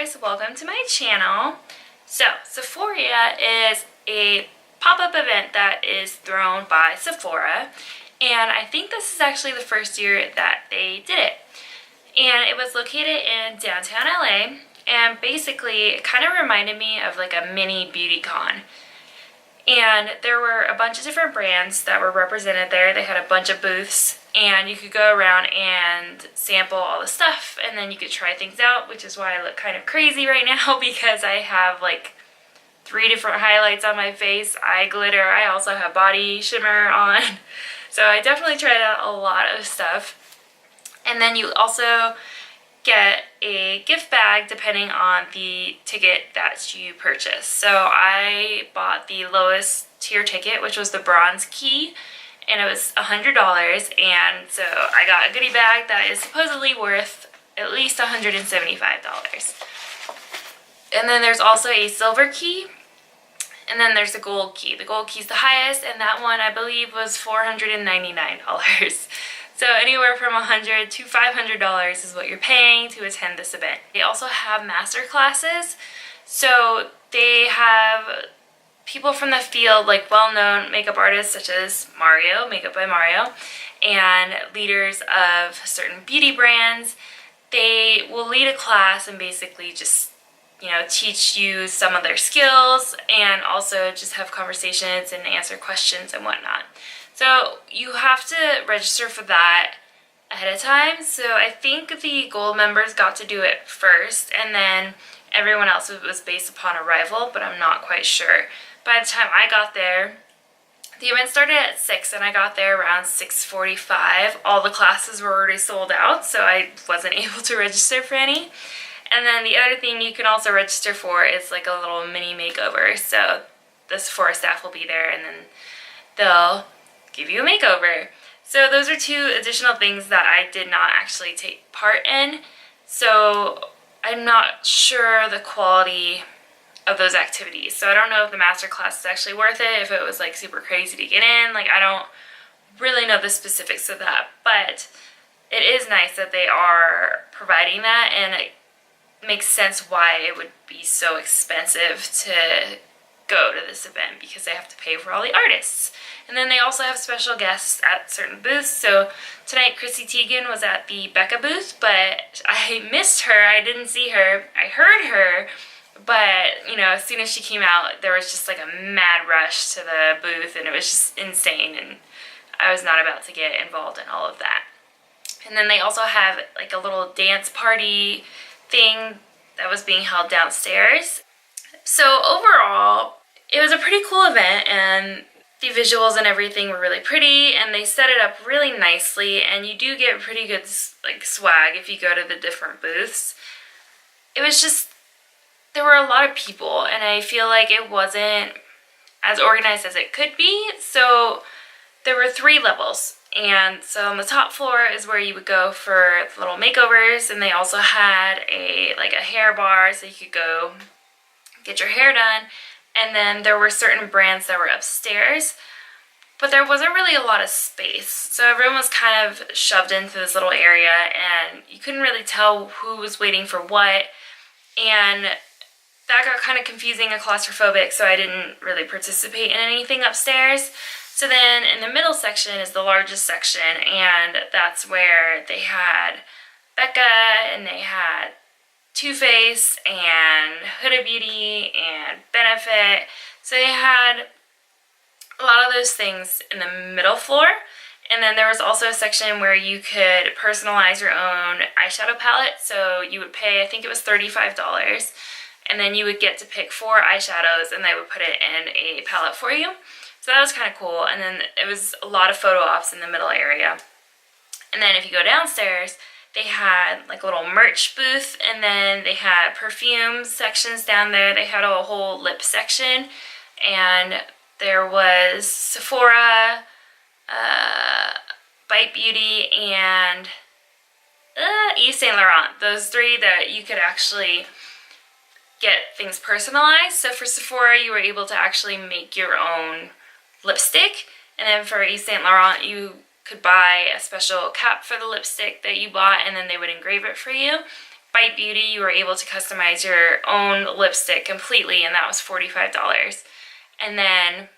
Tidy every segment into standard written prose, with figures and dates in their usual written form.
viewers, welcome to my channel. So, Sephoria is a pop-up event that is thrown by Sephora, and I think this is actually the first year that they did it. And it was located in downtown LA, and basically it kind of reminded me of like a mini beauty con. And there were a bunch of different brands that were represented there. They had a bunch of booths, and you could go around and sample all the stuff, and then you could try things out, which is why I look kind of crazy right now because I have like 3 different highlights on my face, eye glitter. I also have body shimmer on. So I definitely tried out a lot of stuff. And then you also get a gift bag depending on the ticket that you purchase. So I bought the lowest tier ticket, which was the bronze key, and it was $100, and so I got a goodie bag that is supposedly worth at least $175. And then there's also a silver key, and then there's a gold key. The gold key is the highest, and that one I believe was $499. So anywhere from $100 to $500 is what you're paying to attend this event. They also have master classes, so they have people from the field, like well-known makeup artists such as Mario, Makeup by Mario, and leaders of certain beauty brands. They will lead a class and basically just, you know, teach you some of their skills and also just have conversations and answer questions and whatnot. So you have to register for that ahead of time. So I think the gold members got to do it first, and then everyone else was based upon arrival, but I'm not quite sure. By the time I got there, the event started at 6 and I got there around 6:45. All the classes were already sold out, so I wasn't able to register for any. And then the other thing you can also register for is like a little mini makeover. So the Sephora staff will be there and then they'll give you a makeover. So those are 2 additional things that I did not actually take part in. So I'm not sure the quality of those activities. So I don't know if the master class is actually worth it, if it was like super crazy to get in. Like, I don't really know the specifics of that, but it is nice that they are providing that, and it makes sense why it would be so expensive to go to this event, because they have to pay for all the artists. And then they also have special guests at certain booths. So tonight Chrissy Teigen was at the Becca booth, but I missed her. I didn't see her. I heard her, but you know, as soon as she came out, there was just like a mad rush to the booth, and it was just insane, and I was not about to get involved in all of that. And then they also have like a little dance party thing that was being held downstairs. So overall, it was a pretty cool event, and the visuals and everything were really pretty, and they set it up really nicely, and you do get pretty good like swag if you go to the different booths. It was just, there were a lot of people, and I feel like it wasn't as organized as it could be. So there were 3 levels, and so on the top floor is where you would go for little makeovers, and they also had a hair bar so you could go get your hair done. And then there were certain brands that were upstairs, but there wasn't really a lot of space. So everyone was kind of shoved into this little area, and you couldn't really tell who was waiting for what. And that got kind of confusing and claustrophobic, so I didn't really participate in anything upstairs. So then in the middle section is the largest section, and that's where they had Becca, and they had Too Faced and Huda Beauty and Benefit. So they had a lot of those things in the middle floor. And then there was also a section where you could personalize your own eyeshadow palette. So you would pay, I think it was $35, and then you would get to pick 4 eyeshadows, and they would put it in a palette for you. So that was kind of cool. And then it was a lot of photo ops in the middle area. And then if you go downstairs, they had like a little merch booth, and then they had perfume sections down there. They had a whole lip section, and there was Sephora, Bite Beauty, and Yves Saint Laurent. Those 3 that you could actually get things personalized. So for Sephora, you were able to actually make your own lipstick, and then for Yves Saint Laurent, you could buy a special cap for the lipstick that you bought, and then they would engrave it for you. Bite Beauty, you were able to customize your own lipstick completely, and that was $45. And then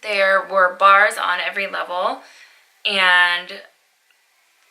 there were bars on every level, and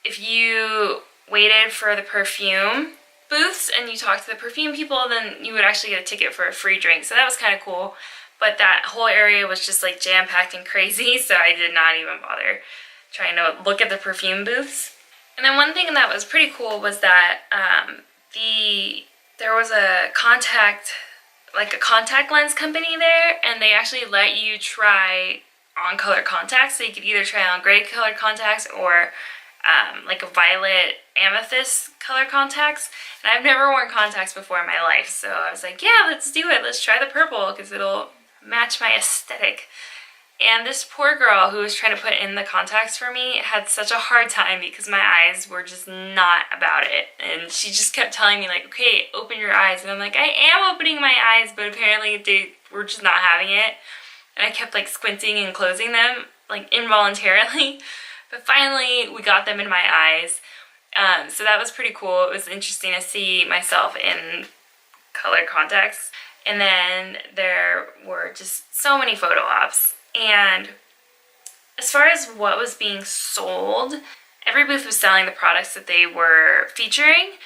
if you waited for the perfume booths and you talked to the perfume people, then you would actually get a ticket for a free drink. So that was kind of cool. But that whole area was just like jam-packed and crazy, so I did not even bother trying to look at the perfume booths. And then one thing that was pretty cool was that there was a contact lens company there, and they actually let you try on color contacts. So you could either try on gray colored contacts or like a violet amethyst color contacts. And I've never worn contacts before in my life, so I was like, yeah, let's do it. Let's try the purple because it'll match my aesthetic. And this poor girl who was trying to put in the contacts for me had such a hard time because my eyes were just not about it. And she just kept telling me like, okay, open your eyes. And I'm like, I am opening my eyes, but apparently they were just not having it. And I kept like squinting and closing them like involuntarily. But finally we got them in my eyes. So that was pretty cool. It was interesting to see myself in colored contacts. And then there were just so many photo ops. And as far as what was being sold, every booth was selling the products that they were featuring,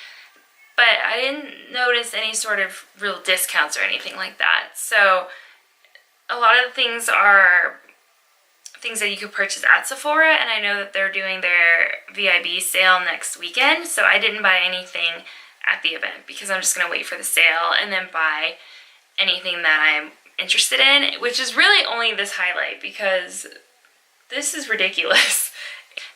but I didn't notice any sort of real discounts or anything like that. So a lot of the things are things that you could purchase at Sephora, and I know that they're doing their VIB sale next weekend, so I didn't buy anything at the event because I'm just going to wait for the sale and then buy anything that I'm interested in, which is really only this highlight because this is ridiculous.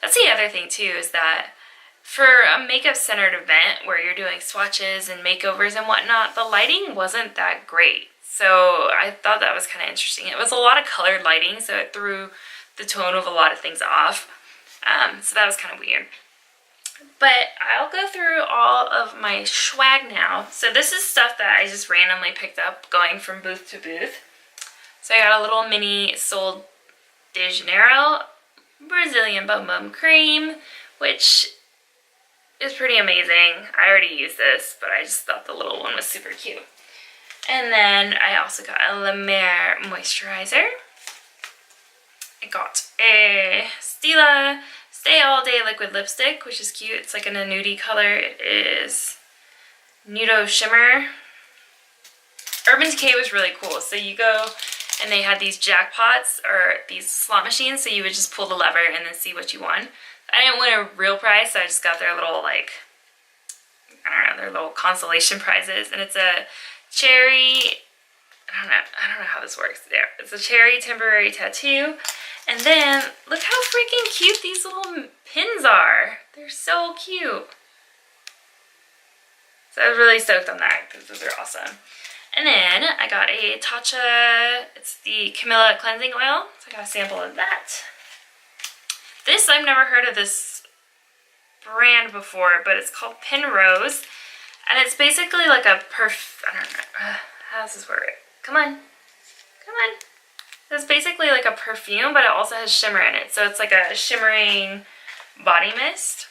That's the other thing too, is that for a makeup centered event where you're doing swatches and makeovers and whatnot, the lighting wasn't that great. So I thought that was kind of interesting. It was a lot of colored lighting, so it threw the tone of a lot of things off. So that was kind of weird. But I'll go through all of my swag now. So this is stuff that I just randomly picked up going from booth to booth. So I got a little mini Sol de Janeiro Brazilian Bum Bum Cream, which is pretty amazing. I already used this, but I just thought the little one was super cute. And then I also got a La Mer moisturizer. I got a Stila Stay All Day liquid lipstick, which is cute. It's like in a nudie color. It is Nudo Shimmer. Urban Decay was really cool. So you go and they had these jackpots or these slot machines, so you would just pull the lever and then see what you won. I didn't win a real prize, so I just got their little like, I don't know, their little consolation prizes. And it's a cherry, I don't know how this works. There, it's a cherry temporary tattoo. And then, look how freaking cute these little pins are. They're so cute. So I was really stoked on that because those are awesome. And then I got a Tatcha, it's the Camilla Cleansing Oil. So I got a sample of that. This, I've never heard of this brand before, but it's called Penrose. And it's basically like a I don't know, how does this work? Come on. Come on. It's basically like a perfume, but it also has shimmer in it. So it's like a shimmering body mist.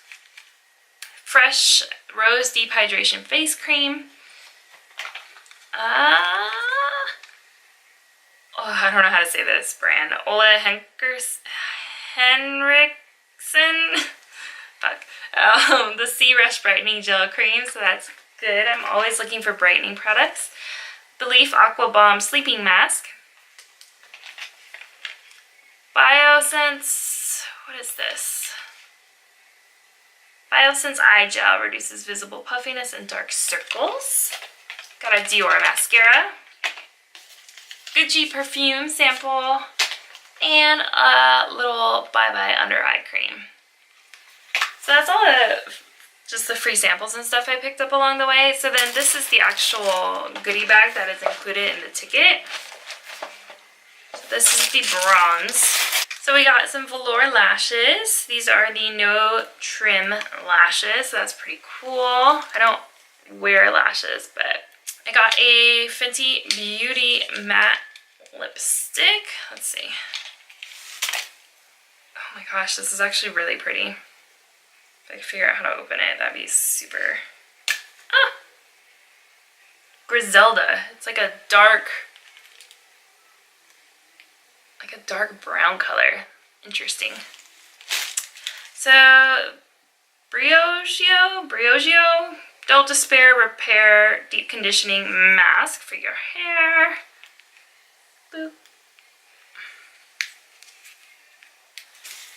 Fresh Rose Deep Hydration Face Cream. I don't know how to say this brand. Ole Henriksen. Fuck. The Sea Rush Brightening Gel Cream, so that's good. I'm always looking for brightening products. Belief Aqua Bomb Sleeping Mask. Biosense, what is this? Biosense Eye Gel reduces visible puffiness and dark circles. Got a Dior mascara. Gucci perfume sample. And a little Bye Bye Under Eye Cream. So that's all just the free samples and stuff I picked up along the way. So then this is the actual goodie bag that is included in the ticket. This is the bronze. So we got some velour lashes. These are the no trim lashes, so that's pretty cool. I don't wear lashes, but I got a Fenty Beauty matte lipstick. Let's see. Oh my gosh, this is actually really pretty. If I could figure out how to open it, that'd be super Griselda. It's like a dark brown color. Interesting. So, Briogeo, Don't Despair Repair Deep Conditioning Mask for your hair. Boop.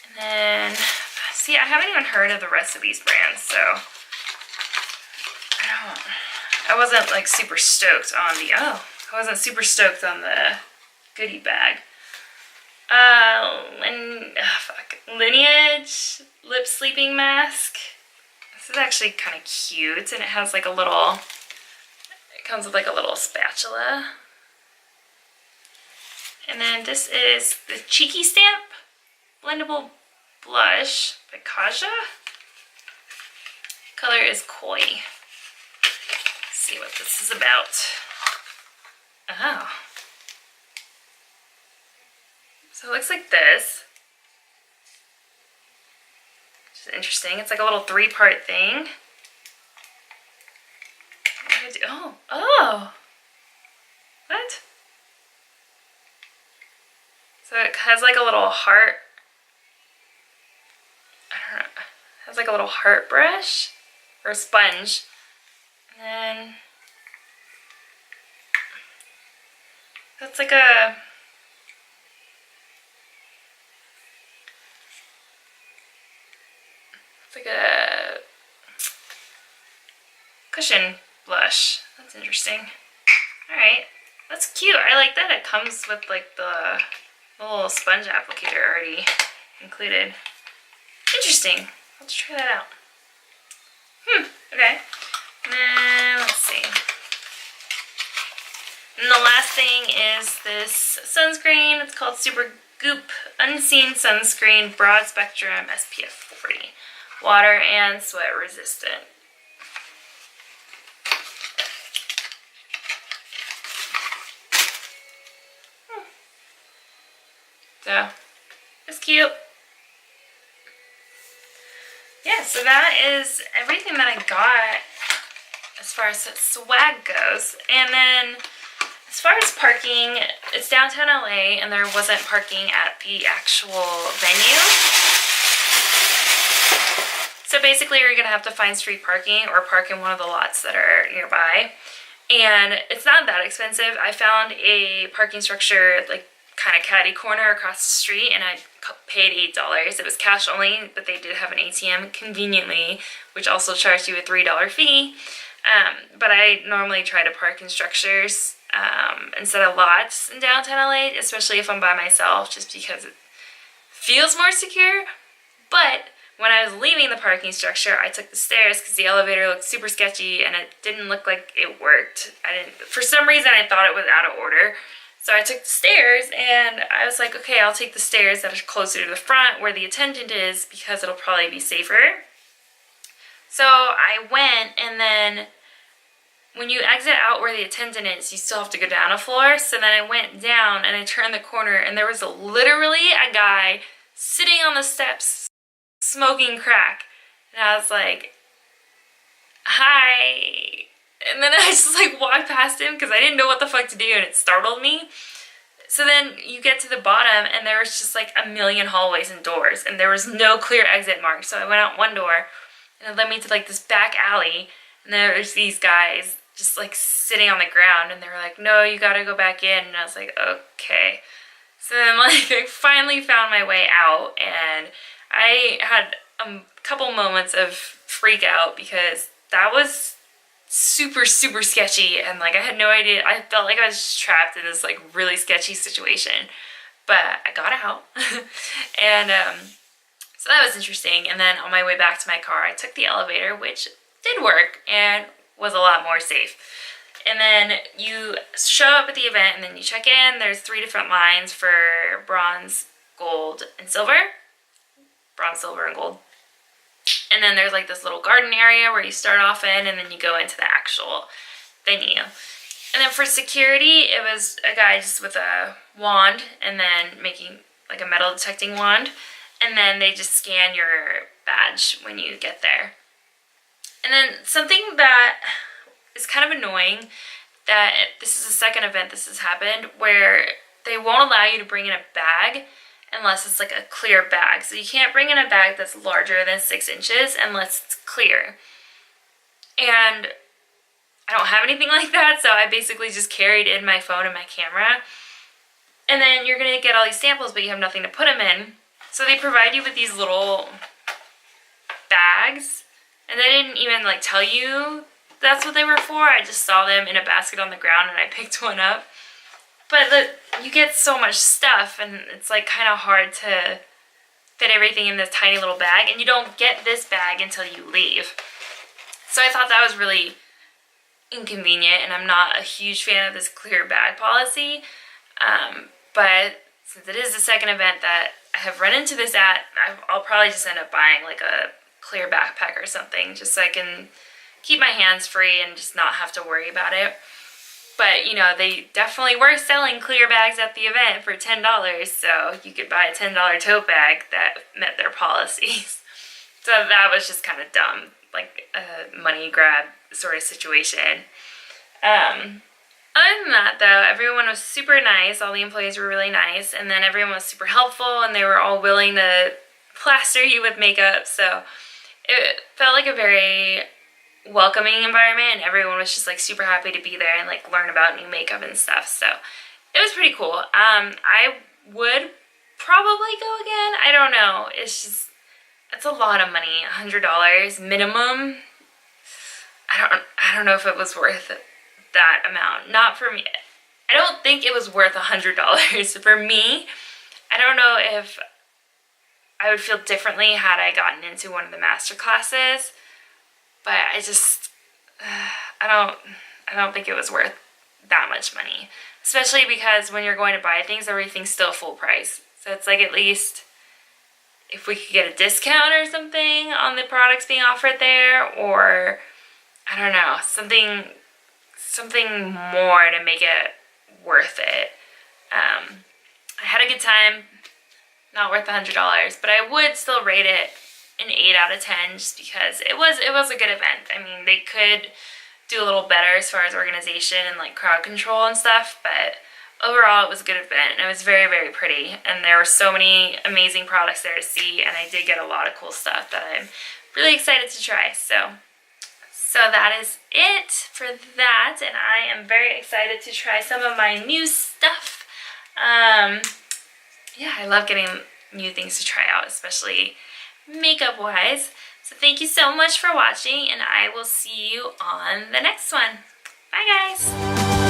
And then, see, I haven't even heard of the rest of these brands, so I wasn't like super stoked on the goodie bag. Lineage Lip Sleeping Mask. This is actually kind of cute, and it has like it comes with like a little spatula. And then this is the Cheeky Stamp Blendable Blush by Kaja. Color is Koi. Let's see what this is about. Oh. So it looks like this. Which is interesting. It's like a little 3-part thing. What do I do? Oh. What? So it has like a little heart. I don't know. It has like a little heart brush or sponge. And then that's like a cushion blush. That's interesting. Alright. That's cute. I like that it comes with like the little sponge applicator already included. Interesting. Let's try that out. Okay. And then, let's see. And the last thing is this sunscreen. It's called Super Goop Unseen Sunscreen Broad Spectrum SPF 40. Water and sweat resistant. So, it's cute. Yeah, so that is everything that I got as far as swag goes. And then as far as parking, it's downtown LA and there wasn't parking at the actual venue. So basically you're going to have to find street parking or park in one of the lots that are nearby. And it's not that expensive. I found a parking structure like kind of catty corner across the street and I paid $8. It was cash only, but they did have an ATM conveniently, which also charged you a $3 fee. But I normally try to park in structures instead of lots in downtown LA, especially if I'm by myself, just because it feels more secure. But when I was leaving the parking structure, I took the stairs because the elevator looked super sketchy and it didn't look like it worked. For some reason, I thought it was out of order. So I took the stairs and I was like, okay, I'll take the stairs that are closer to the front where the attendant is because it'll probably be safer. So I went, and then when you exit out where the attendant is, you still have to go down a floor. So then I went down and I turned the corner and there was literally a guy sitting on the steps smoking crack. And I was like, hi. And then I just like walked past him because I didn't know what the fuck to do and it startled me. So then you get to the bottom and there was just like a million hallways and doors and there was no clear exit mark. So I went out one door and it led me to like this back alley and there was these guys just like sitting on the ground and they were like, no, you gotta go back in. And I was like, okay. So then like I finally found my way out and I had a couple moments of freak out because that was super sketchy and like I had no idea. I felt like I was just trapped in this like really sketchy situation, but I got out. And so that was interesting. And then on my way back to my car I took the elevator, which did work and was a lot more safe. And then you show up at the event and then you check in. There's 3 different lines for bronze, gold, and silver. Bronze, silver, and gold. And then there's like this little garden area where you start off in and then you go into the actual venue. And then for security, it was a guy just with a wand and then making like a metal detecting wand. And then they just scan your badge when you get there. And then something that is kind of annoying that this is the second event this has happened where they won't allow you to bring in a bag unless it's like a clear bag. So you can't bring in a bag that's larger than 6 inches unless it's clear. And I don't have anything like that, so I basically just carried in my phone and my camera. And then you're gonna get all these samples, but you have nothing to put them in. So they provide you with these little bags, and they didn't even like tell you that's what they were for. I just saw them in a basket on the ground and I picked one up. But you get so much stuff, and it's like kind of hard to fit everything in this tiny little bag, and you don't get this bag until you leave. So I thought that was really inconvenient, and I'm not a huge fan of this clear bag policy. But since it is the second event that I have run into this at, I'll probably just end up buying like a clear backpack or something, just so I can keep my hands free and just not have to worry about it. But, you know, they definitely were selling clear bags at the event for $10, so you could buy a $10 tote bag that met their policies. So that was just kind of dumb, like a money grab sort of situation. Other than that, though, everyone was super nice. All the employees were really nice, and then everyone was super helpful, and they were all willing to plaster you with makeup, so it felt like a very welcoming environment, and everyone was just like super happy to be there and like learn about new makeup and stuff. So it was pretty cool. I would probably go again. I don't know. It's a lot of money, $100 minimum. I don't know if it was worth that amount. Not for me. I don't think it was worth $100 for me. I don't know if I would feel differently had I gotten into one of the master classes, but I don't think it was worth that much money, especially because when you're going to buy things, everything's still full price. So it's like, at least if we could get a discount or something on the products being offered there, or I don't know, something more to make it worth it. I had a good time, not worth $100, but I would still rate it an 8 out of 10 just because it was a good event. I mean, they could do a little better as far as organization and like crowd control and stuff, but overall it was a good event, and it was very, very pretty, and there were so many amazing products there to see, and I did get a lot of cool stuff that I'm really excited to try. So that is it for that, and I am very excited to try some of my new stuff. Yeah, I love getting new things to try out, especially makeup wise. So thank you so much for watching, and I will see you on the next one. Bye guys!